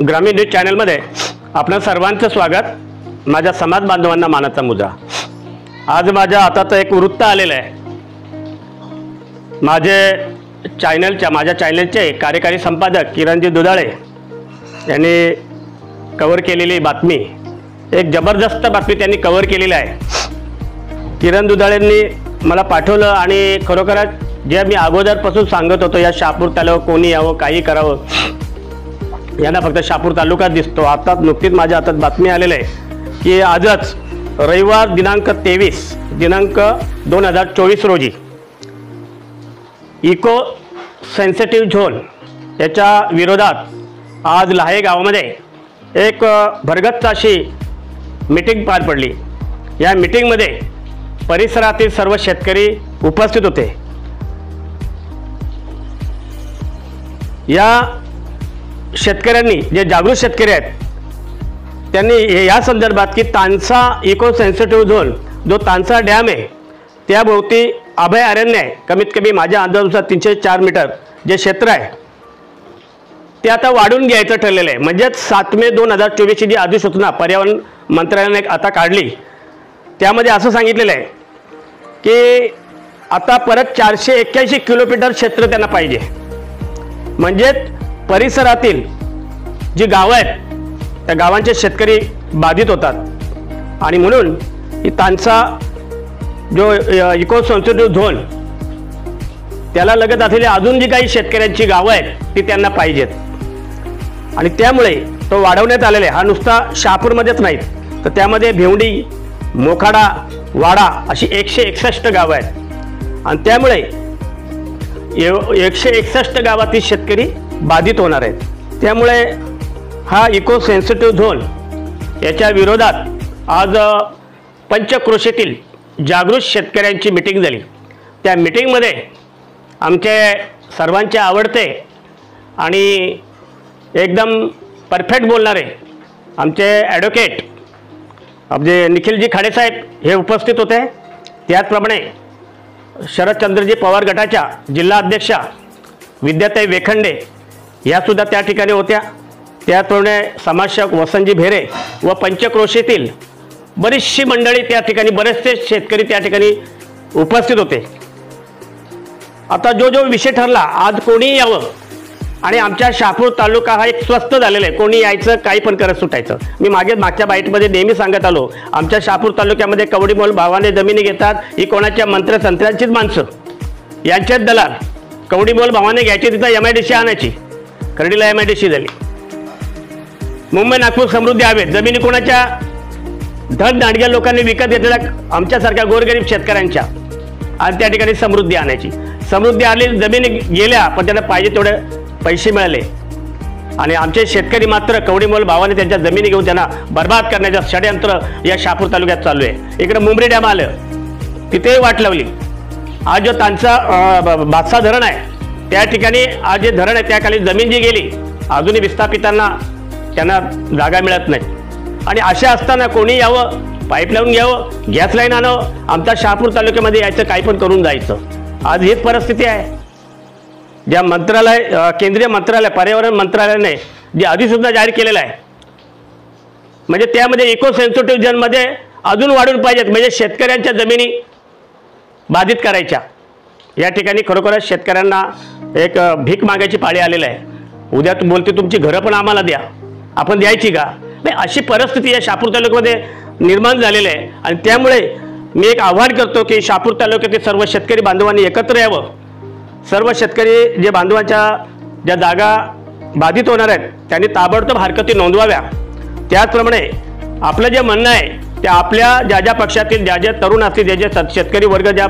ग्रामीण न्यूज चॅनलमध्ये आपल्या सर्वांचं स्वागत। माझ्या समाज बांधवांना मानाचा मुद्दा। आज माझ्या हातात एक वृत्त आलेलं आहे। माझ्या चॅनलचे कार्यकारी संपादक किरणजी दुधाळे यांनी कव्हर केलेली बातमी, एक जबरदस्त बातमी त्यांनी कव्हर केलेली आहे। किरण दुधाळेंनी मला पाठवलं आणि खरोखरच जे मी अगोदरपासून सांगत होतो, या शहापूर तालुका कोणी यावं काही करावं, यांना फक्त शहापूर तालुका दिसतो। आता नुकतीच माझ्या हातात बातमी आलेली आहे की आजच रविवार दिनांक 2024 रोजी इको सेन्सिटिव्ह झोन याच्या विरोधात आज लाहे गावामध्ये एक भरगच्च अशी मीटिंग पार पडली। या मीटिंगमध्ये परिसरातील सर्व शेतकरी उपस्थित होते। या शेतकऱ्यांनी, जे जागृत शेतकरी आहेत, त्यांनी या संदर्भात की तानसा इको सेन्सिटिव्ह झोन, जो तानसा डॅम आहे त्याभोवती अभयारण्य आहे, कमीत कमी माझ्या अंदाजानुसार 304 मीटर जे क्षेत्र आहे ते आता वाढून घ्यायचं ठरलेलं आहे। म्हणजेच 7 मे 2024 ची जी अधिसूचना पर्यावरण मंत्रालयाने आता काढली, त्यामध्ये असं सांगितलेलं आहे की आता परत 481 किलोमीटर क्षेत्र त्यांना पाहिजे। म्हणजे परिसरातील जी गावं आहेत त्या गावांचे शेतकरी बाधित होतात आणि म्हणून ही तानसा जो इको सेन्सिटिव्ह झोन त्याला लगत असलेली अजून जी काही शेतकऱ्यांची गावं आहेत ती त्यांना पाहिजेत आणि त्यामुळे तो वाढवण्यात आलेला आहे। हा नुसता शहापूरमध्येच नाहीत, तर त्यामध्ये भेवंडी, मोखाडा, वाडा अशी 161 गावं आहेत आणि त्यामुळे 161 गावातील शेतकरी बाधित होणार आहेत। त्यामुळे हा इको सेन्सिटिव्ह झोन याच्या विरोधात आज पंचक्रोशीतील जागृत शेतकऱ्यांची मीटिंग झाली। त्या मीटिंगमध्ये आमचे सर्वांचे आवडते आणि एकदम परफेक्ट बोलणारे आमचे ॲडव्होकेट आपले निखिलजी खाडेसाहेब हे उपस्थित होते। त्याचप्रमाणे शरदचंद्रजी पवार गटाच्या जिल्हा अध्यक्षा विद्याताई वेखंडे यासुद्धा त्या ठिकाणी होत्या। त्याचप्रमाणे समाजसेवक वसंतजी भेरे व पंचक्रोशीतील बरीचशी मंडळी त्या ठिकाणी, बरेचसे शेतकरी त्या ठिकाणी उपस्थित होते। आता जो विषय ठरला, आज कोणी यावं आणि आमच्या शहापूर तालुका हा एक स्वस्त झालेला आहे, कोणी यायचं काही पण करत सुटायचं। मी मागच्या बाईटमध्ये नेहमी सांगत आलो, आमच्या शहापूर तालुक्यामध्ये कवडीमोल भावाने जमिनी घेतात, ही कोणाच्या मंत्रतंत्रांचीच माणसं, यांच्याच दलाल। कवडीमोल भावाने घ्यायची, तिथं MIDC आणायची, खर्डीला MIDC झाली। मुंबई नागपूर समृद्धी हवेत जमिनी कोणाच्या धडधाडग्या लोकांनी विकत घेतलेल्या आमच्यासारख्या गोरगरीब शेतकऱ्यांच्या, आणि त्या ठिकाणी समृद्धी आणायची। समृद्धी आली, जमिनी गेल्या, पण त्यांना पाहिजे तेवढे पैसे मिळाले आणि आमचे शेतकरी मात्र कवडीमोल भावाने त्यांच्या जमिनी घेऊन त्यांना बर्बाद करण्याचं षडयंत्र या शहापूर तालुक्यात चालू आहे। इकडे मुंबरी डॅम आलं, तिथेही वाट लावली। आज जो तानसा बादसा धरण आहे त्या ठिकाणी, आज जे धरण आहे त्याखाली जमीन जी गेली, अजूनही विस्थापितांना त्यांना जागा मिळत नाही। आणि असे असताना कोणी यावं, पाईप लावून घ्यावं, गॅस लाईन आणावं, आमच्या शहापूर तालुक्यामध्ये यायचं, काही पण करून जायचं। आज हीच परिस्थिती आहे। ज्या केंद्रीय मंत्रालय पर्यावरण मंत्रालयाने जी अधिसूचना जाहीर केलेलं आहे, म्हणजे त्यामध्ये इको सेन्सिटिव्ह झोनमध्ये अजून वाढून पाहिजेत, म्हणजे शेतकऱ्यांच्या जमिनी बाधित करायच्या। या ठिकाणी खरोखरच शेतकऱ्यांना एक भीक मागायची पाळी आलेली आहे। उद्या तू बोलते तुमची घरं पण आम्हाला द्या, आपण द्यायची का? नाही, अशी परिस्थिती या शहापूर तालुक्यामध्ये निर्माण झालेली आहे। आणि त्यामुळे मी एक आवाहन करतो की शहापूर तालुक्यातील सर्व शेतकरी बांधवांनी एकत्र यावं। सर्व शेतकरी जे बांधवांच्या ज्या जागा बाधित होणार आहेत त्यांनी ताबडतोब हरकती नोंदवाव्या। त्याचप्रमाणे आपलं जे म्हणणं आहे ते आपल्या ज्या पक्षातील ज्या तरुण असतील, जे शेतकरी वर्ग, ज्या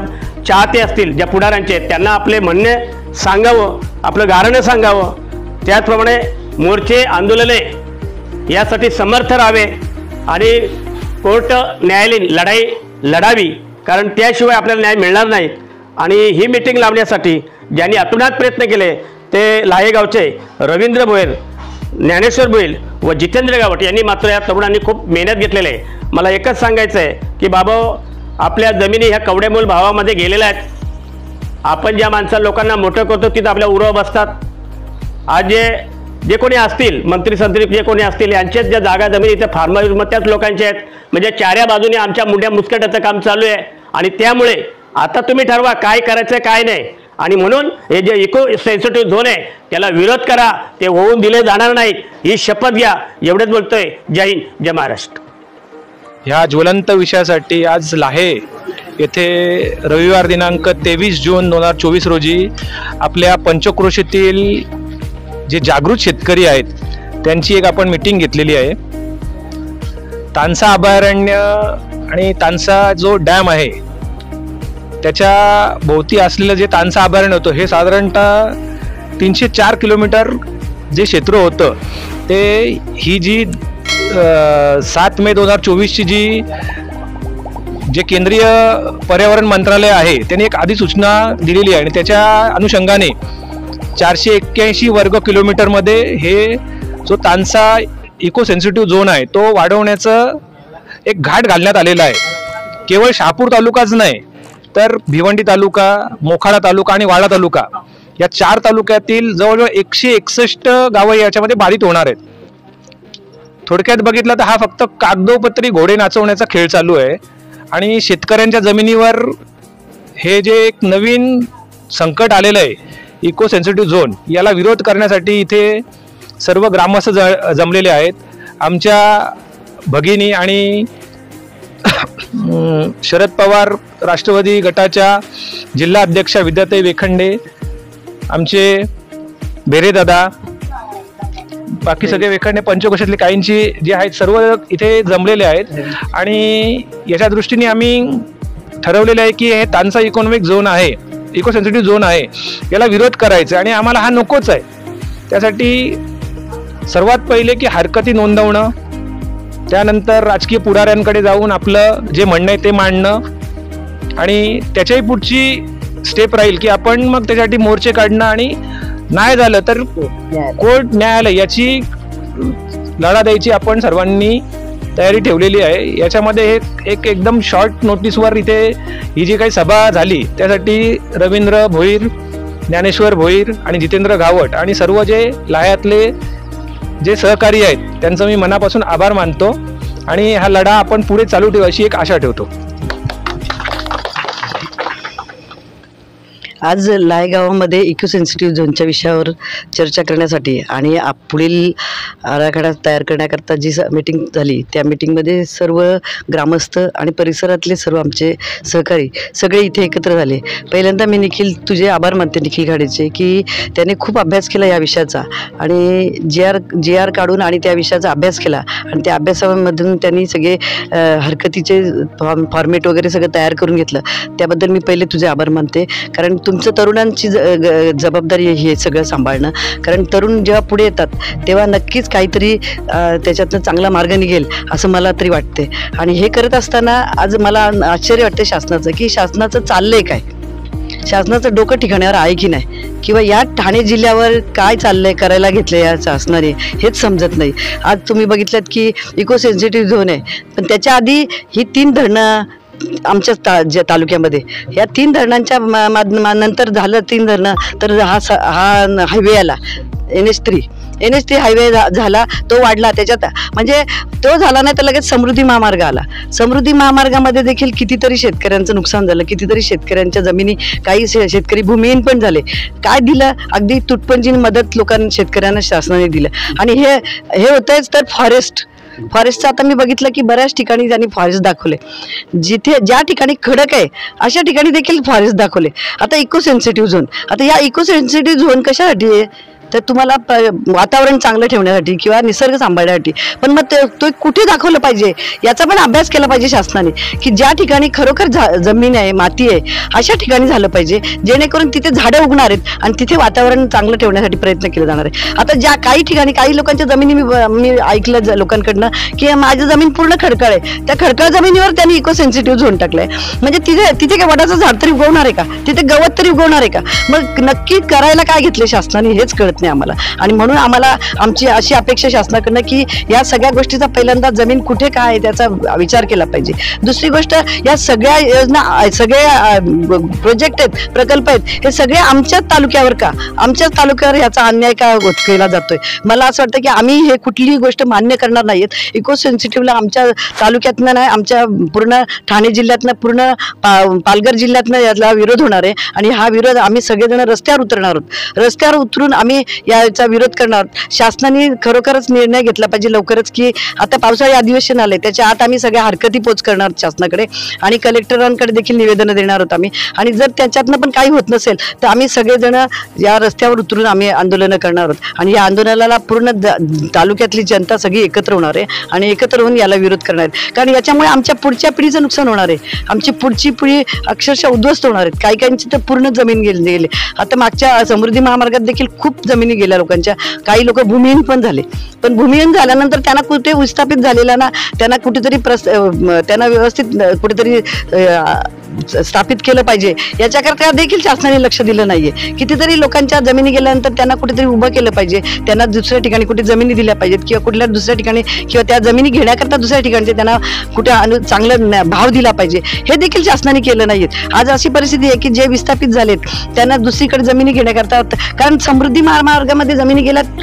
चाहते असतील, ज्या पुढाऱ्यांचे, त्यांना आपले म्हणणे सांगावं, आपलं गाऱ्हाणं सांगावं। त्याचप्रमाणे मोर्चे, आंदोलने यासाठी समर्थ राहावे आणि कोर्ट न्यायालयीन लढाई लढावी, कारण त्याशिवाय आपल्याला न्याय मिळणार नाही। आणि ही मीटिंग लावण्यासाठी ज्यांनी अतुनात प्रयत्न केले ते लाहेगावचे रवींद्र भोयर, ज्ञानेश्वर भोईल व जितेंद्र गावट यांनी मात्र या तरुणांनी खूप मेहनत घेतलेली आहे। मला एकच सांगायचं आहे की बाबा, आपल्या जमिनी ह्या कवडेमोल भावामध्ये गेलेल्या आहेत। आपण ज्या लोकांना मोठं करतो तिथं आपल्या उरव बसतात। आज जे जे कोणी असतील मंत्री संत्री जे कोणी असतील यांच्याच ज्या जागा जमिनी त्या फार्मर मग त्याच लोकांच्या आहेत. म्हणजे चाऱ्या बाजूने आमच्या मुंड्या मुस्कटाचं काम चालू आहे आणि त्यामुळे आता तुम्ही ठरवा काय करायचं काय नाही. आणि म्हणून हे जे इको सेन्सिटिव्ह झोन आहे त्याला विरोध करा, ते होऊन दिले जाणार नाहीत ही शपथ घ्या. एवढंच बोलतोय. जय हिंद, जय महाराष्ट्र. ह्या ज्वलंत विषयासाठी आज लाहे येथे रविवार दिनांक 23 जून 2024 रोजी आपल्या पंचक्रोशीतील जे जागृत शेतकरी आहेत त्यांची एक आपण मीटिंग घेतलेली आहे. तानसा अभयारण्य आणि तानसा जो डॅम आहे त्याच्या भोवती असलेलं जे तानसा अभयारण्य होतं हे साधारणतः 304 किलोमीटर जे क्षेत्र होतं ते ही जी 7 मे 2024ची जे केंद्रीय पर्यावरण मंत्रालय आहे त्यांनी एक अधिसूचना दिलेली आहे आणि त्याच्या अनुषंगाने 481 वर्ग किलोमीटरमध्ये हे जो तानसा इको सेन्सिटिव्ह झोन आहे तो वाढवण्याचं एक घाट घालण्यात आलेला आहे. केवळ शहापूर तालुकाच नाही तर भिवंडी तालुका, मोखाडा तालुका आणि वाडा तालुका या 4 तालुक्यातील जवळजवळ 161 गावं याच्यामध्ये बाधित होणार आहेत. थोडक्यात बघितलं तर हा फक्त कागदोपत्री घोडे नाचवण्याचा खेळ चालू आहे आणि शेतकऱ्यांच्या जमिनीवर हे जे एक नवीन संकट आलेलं आहे इको सेन्सिटिव्ह झोन याला विरोध करण्यासाठी इथे सर्व ग्रामस्थ जमलेले आहेत. आमच्या भगिनी आणि शरद पवार राष्ट्रवादी गटाच्या जिल्हा अध्यक्षा विद्याताई वेखंडे, आमचे बेरेदादा, बाकी सगळे वेखंडे पंचकोशातले काहींची जे आहेत सर्व इथे जमलेले आहेत आणि याच्या दृष्टीने आम्ही ठरवलेलं आहे की हे तानसा इकॉनॉमिक झोन आहे, इको सेन्सिटिव्ह झोन आहे, याला विरोध करायचा आणि आम्हाला हा नकोच आहे. त्यासाठी सर्वात पहिले की हरकती नोंदवणं, त्यानंतर राजकीय पुढाऱ्यांकडे जाऊन आपलं जे म्हणणं आहे ते मांडणं आणि त्याच्याही पुढची स्टेप राहील की आपण मग त्याच्यासाठी मोर्चे काढणं आणि नाही झालं तर कोर्ट न्यायालय याची लढा द्यायची आपण सर्वांनी तयारी ठेवलेली आहे. याच्यामध्ये एक एकदम शॉर्ट नोटीसवर इथे ही जी काही सभा झाली त्यासाठी रवींद्र भोईर, ज्ञानेश्वर भोईर आणि जितेंद्र घावट आणि सर्व जे लाह्यातले जे सहकारी आहेत त्यांचं मी मनापासून आभार मानतो आणि हा लढा आपण पुढे चालू ठेवू अशी एक आशा ठेवतो. आज लाहे गावामध्ये इको सेन्सिटिव्ह झोनच्या विषयावर चर्चा करण्यासाठी आणि पुढील आराखडा तयार करण्याकरता जी मीटिंग झाली त्या मीटिंगमध्ये सर्व ग्रामस्थ आणि परिसरातले सर्व आमचे सहकारी सगळे इथे एकत्र झाले. पहिल्यांदा मी निखिल तुझे आभार मानते, निखिल खाडेचे, की त्याने खूप अभ्यास केला या विषयाचा आणि जी आर काढून आणि त्या विषयाचा अभ्यास केला आणि त्या अभ्यासामधून त्यांनी सगळे हरकतीचे फॉर्मेट वगैरे सगळं तयार करून घेतलं. त्याबद्दल मी पहिले तुझे आभार मानते, कारण तुमचं तरुणांची जबाबदारी आहे हे सगळं सांभाळणं. कारण तरुण जेव्हा पुढे येतात तेव्हा नक्कीच काहीतरी त्याच्यातनं चांगला मार्ग निघेल असं मला तरी वाटते. आणि हे करत असताना आज मला आश्चर्य वाटते शासनाचं, की शासनाचं चाललंय काय, शासनाचं डोकं ठिकाण्यावर आहे की नाही, किंवा या ठाणे जिल्ह्यावर काय चाललंय करायला घेतलं या शासनाने हेच समजत नाही. आज तुम्ही बघितलं की इको सेन्सिटिव्ह झोन आहे, पण त्याच्या आधी ही 3 धरणं आमच्या तालुक्यामध्ये, या 3 धरणांच्या नंतर झालं 3 धरणं, तर हा हायवे आला NH3 हायवे झाला, तो वाढला. त्याच्यात म्हणजे तो झाला नाही तर लगेच समृद्धी महामार्ग आला. समृद्धी महामार्गामध्ये देखील कितीतरी शेतकऱ्यांचं नुकसान झालं, कितीतरी शेतकऱ्यांच्या जमिनी, काही शेतकरी भूमिहीन पण झाले. काय दिलं, अगदी तुटपुंजी मदत शेतकऱ्यांना शासनाने दिलं. आणि हे होतंच तर फॉरेस्टचं आता मी बघितलं की बऱ्याच ठिकाणी त्यांनी फॉरेस्ट दाखवले, जिथे ज्या ठिकाणी खडक आहे अशा ठिकाणी देखील फॉरेस्ट दाखवले. आता इको सेन्सिटिव्ह झोन, आता या इको सेन्सिटिव्ह झोन कशासाठी आहे तर तुम्हाला वातावरण चांगलं ठेवण्यासाठी किंवा निसर्ग सांभाळण्यासाठी. पण मग तो कुठे दाखवलं पाहिजे याचा पण अभ्यास केला पाहिजे शासनाने, की ज्या ठिकाणी खरोखर जमीन आहे, माती आहे, अशा ठिकाणी झालं पाहिजे जेणेकरून तिथे झाडं उगणार आहेत आणि तिथे वातावरण चांगलं ठेवण्यासाठी प्रयत्न केले जाणार आहे. आता ज्या काही ठिकाणी काही लोकांच्या जमिनी मी ऐकलं लोकांकडनं की माझी जमीन पूर्ण खडकाळ आहे, त्या खडकाळ जमिनीवर त्यांनी इको सेन्सिटिव्ह झोन टाकलाय. म्हणजे तिथे काय वडाचं झाड तरी उगवणार आहे का, तिथे गवत तरी उगवणार आहे का, मग नक्की करायला काय घेतले शासनाने हेच कळत नाही आम्हाला. आणि म्हणून आम्हाला आमची अशी अपेक्षा शासनाकडनं की या सगळ्या गोष्टीचा पहिल्यांदा जमीन कुठे काय आहे त्याचा विचार केला पाहिजे. दुसरी गोष्ट, या सगळ्या योजना, सगळे प्रोजेक्ट आहेत, प्रकल्प आहेत, हे सगळे आमच्याच तालुक्यावर का, आमच्याच तालुक्यावर याचा अन्याय का केला जातोय. मला असं वाटतं की आम्ही हे कुठलीही गोष्ट मान्य करणार नाहीत. इको सेन्सिटिव्हला आमच्या तालुक्यातनं नाही, आमच्या पूर्ण ठाणे जिल्ह्यातनं, पूर्ण पालघर जिल्ह्यातनं याला विरोध होणार आहे. आणि हा विरोध आम्ही सगळेजण रस्त्यावर उतरणार आहोत. रस्त्यावर उतरून आम्ही याचा विरोध करणार आहोत. शासनाने खरोखरच निर्णय घेतला पाहिजे लवकरच की आता पावसाळी अधिवेशन आले, त्याच्या आत आम्ही सगळ्या हरकती पोच करणार आहोत शासनाकडे आणि कलेक्टरांकडे देखील निवेदनं देणार आहोत आम्ही. आणि जर त्याच्यातनं पण काही होत नसेल तर आम्ही सगळेजण या रस्त्यावर उतरून आम्ही आंदोलनं करणार आहोत. आणि या आंदोलनाला पूर्ण तालुक्यातली जनता सगळी एकत्र होणार आहे आणि एकत्र होऊन याला विरोध करणार आहेत. कारण याच्यामुळे आमच्या पुढच्या पिढीचं नुकसान होणार आहे. आमची पुढची पिढी अक्षरशः उद्ध्वस्त होणार आहेत. काही काहींची तर पूर्ण जमीन गेली. आता मागच्या समृद्धी महामार्गात देखील खूप जमिनी गेल्या लोकांच्या. काही लोक भूमिहीन पण झाले. पण भूमिहीन झाल्यानंतर त्यांना कुठे विस्थापित झालेला ना, त्यांना कुठेतरी त्यांना व्यवस्थित कुठेतरी स्थापित केलं पाहिजे याच्याकरता देखील शासनाने लक्ष दिलं नाहीये. कितीतरी लोकांच्या जमिनी गेल्यानंतर त्यांना कुठेतरी उभं केलं पाहिजे, त्यांना दुसऱ्या ठिकाणी कुठे जमिनी दिल्या पाहिजेत किंवा कुठल्या दुसऱ्या ठिकाणी किंवा त्या जमिनी घेण्याकरता दुसऱ्या ठिकाणचे त्यांना कुठे चांगला भाव दिला पाहिजे, हे देखील शासनाने केलं नाहीये. आज अशी परिस्थिती आहे की जे विस्थापित झालेत त्यांना दुसरीकडे जमिनी घेण्याकरता, कारण समृद्धी महामार्गामध्ये जमिनी गेल्यात,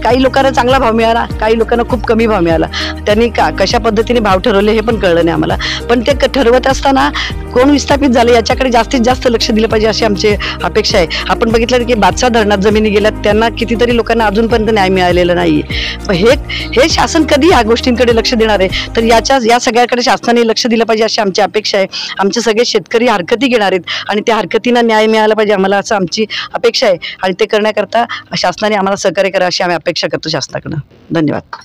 काही लोकांना चांगला भाव मिळाला, काही लोकांना खूप कमी भाव मिळाला. त्यांनी कशा पद्धतीने भाव ठरवले हे पण कळलं नाही आम्हाला. पण ते ठरवत असताना कोण विस्थापित झाले याच्याकडे जास्तीत जास्त लक्ष दिलं पाहिजे अशी आमची अपेक्षा आहे. आपण बघितलं की बादशाह धरणात जमिनी गेल्यात, त्यांना कितीतरी लोकांना अजूनपर्यंत न्याय मिळालेला नाहीये. हे शासन कधी या गोष्टींकडे लक्ष देणार आहे? तर या सगळ्याकडे शासनाने लक्ष दिलं पाहिजे अशी आमची अपेक्षा आहे. आमचे सगळे शेतकरी हरकती घेणार आहेत आणि त्या हरकतींना न्याय मिळाला पाहिजे आम्हाला, असं आमची अपेक्षा आहे. आणि ते करण्याकरता शासनाने आम्हाला सहकार्य करा अशी आम्ही अपेक्षा करतो शासनाकडनं. धन्यवाद.